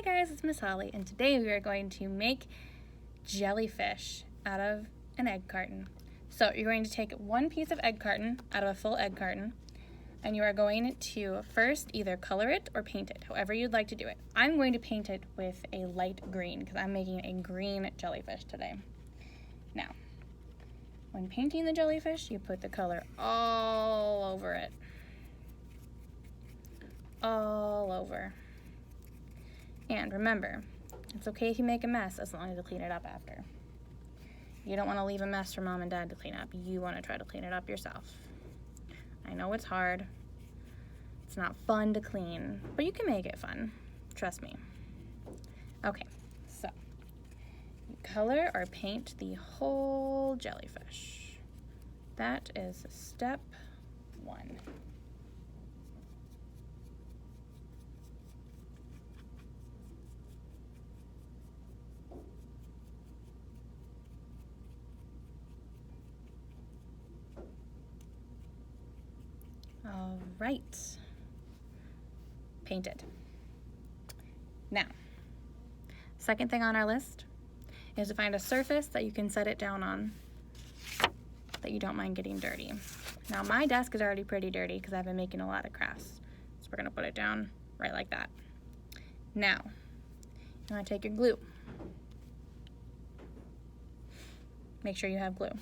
guys, it's Miss Holly, and today we are going to make jellyfish out of an egg carton. So you're going to take one piece of egg carton out of a full egg carton, and you are going to first either color it or paint it, however you'd like to do it. I'm going to paint it with a light green because I'm making a green jellyfish today. Now, when painting the jellyfish, you put the color all over it. All over. And remember, it's okay if you make a mess as long as you clean it up after. You don't want to leave a mess for mom and dad to clean up. You want to try to clean it up yourself. I know it's hard. It's not fun to clean, but you can make it fun. Trust me. Okay, so you color or paint the whole jellyfish. That is step one. All right, painted. Now, second thing on our list is to find a surface that you can set it down on that you don't mind getting dirty. Now, my desk is already pretty dirty because I've been making a lot of crafts. So we're gonna put it down right like that. Now, you wanna take your glue. Make sure you have glue.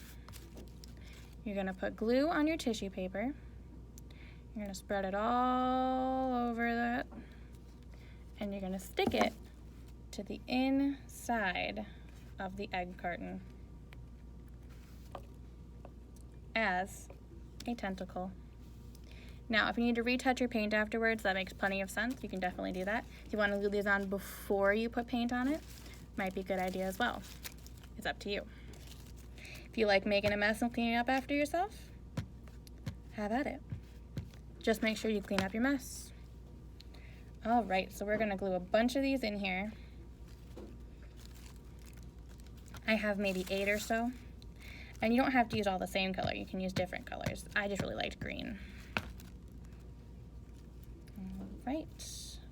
You're gonna put glue on your tissue paper. You're gonna spread it all over that, and you're gonna stick it to the inside of the egg carton as a tentacle. Now, if you need to retouch your paint afterwards, that makes plenty of sense. You can definitely do that. If you want to glue these on before you put paint on it, might be a good idea as well. It's up to you. If you like making a mess and cleaning up after yourself, have at it. Just make sure you clean up your mess. All right, so we're gonna glue a bunch of these in here. I have maybe 8 or so. And you don't have to use all the same color, you can use different colors. I just really liked green. All right,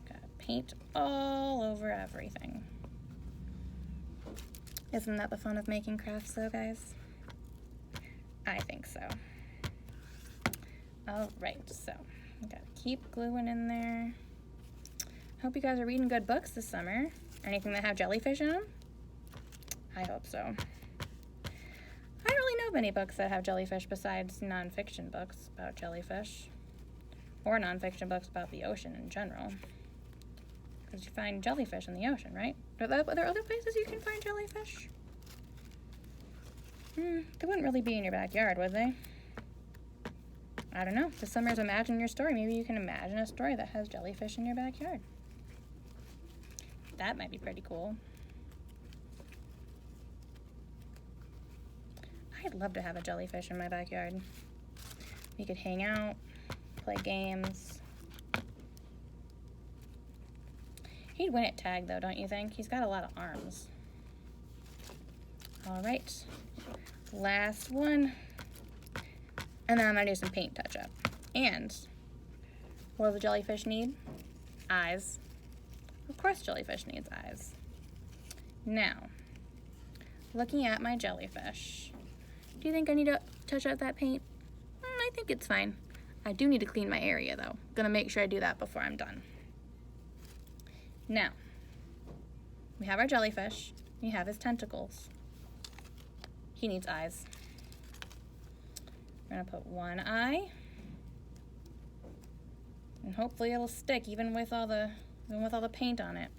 got paint all over everything. Isn't that the fun of making crafts though, guys? I think so. All right, so you gotta keep gluing in there. Hope you guys are reading good books this summer. Anything that have jellyfish in them? I hope so. I don't really know of any books that have jellyfish besides non-fiction books about jellyfish, or non-fiction books about the ocean in general. Because you find jellyfish in the ocean, right? Are there other places you can find jellyfish? They wouldn't really be in your backyard, would they? I don't know. This summer's Imagine Your Story. Maybe you can imagine a story that has jellyfish in your backyard. That might be pretty cool. I'd love to have a jellyfish in my backyard. We could hang out, play games. He'd win at tag though, don't you think? He's got a lot of arms. All right, last one. And then I'm gonna do some paint touch-up. And what does a jellyfish need? Eyes. Of course jellyfish needs eyes. Now, looking at my jellyfish, do you think I need to touch up that paint? I think it's fine. I do need to clean my area though. Gonna make sure I do that before I'm done. Now, we have our jellyfish. We have his tentacles. He needs eyes. We're gonna put one eye, and hopefully it'll stick even with all the paint on it.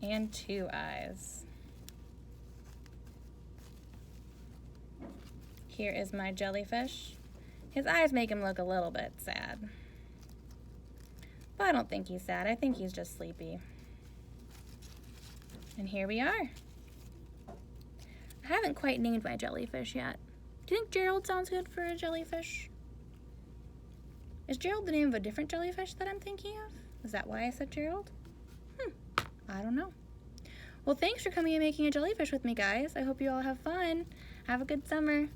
And 2 eyes. Here is my jellyfish. His eyes make him look a little bit sad, but I don't think he's sad. I think he's just sleepy. And here we are. I haven't quite named my jellyfish yet. Do you think Gerald sounds good for a jellyfish? Is Gerald the name of a different jellyfish that I'm thinking of? Is that why I said Gerald? I don't know. Well, thanks for coming and making a jellyfish with me, guys. I hope you all have fun. Have a good summer.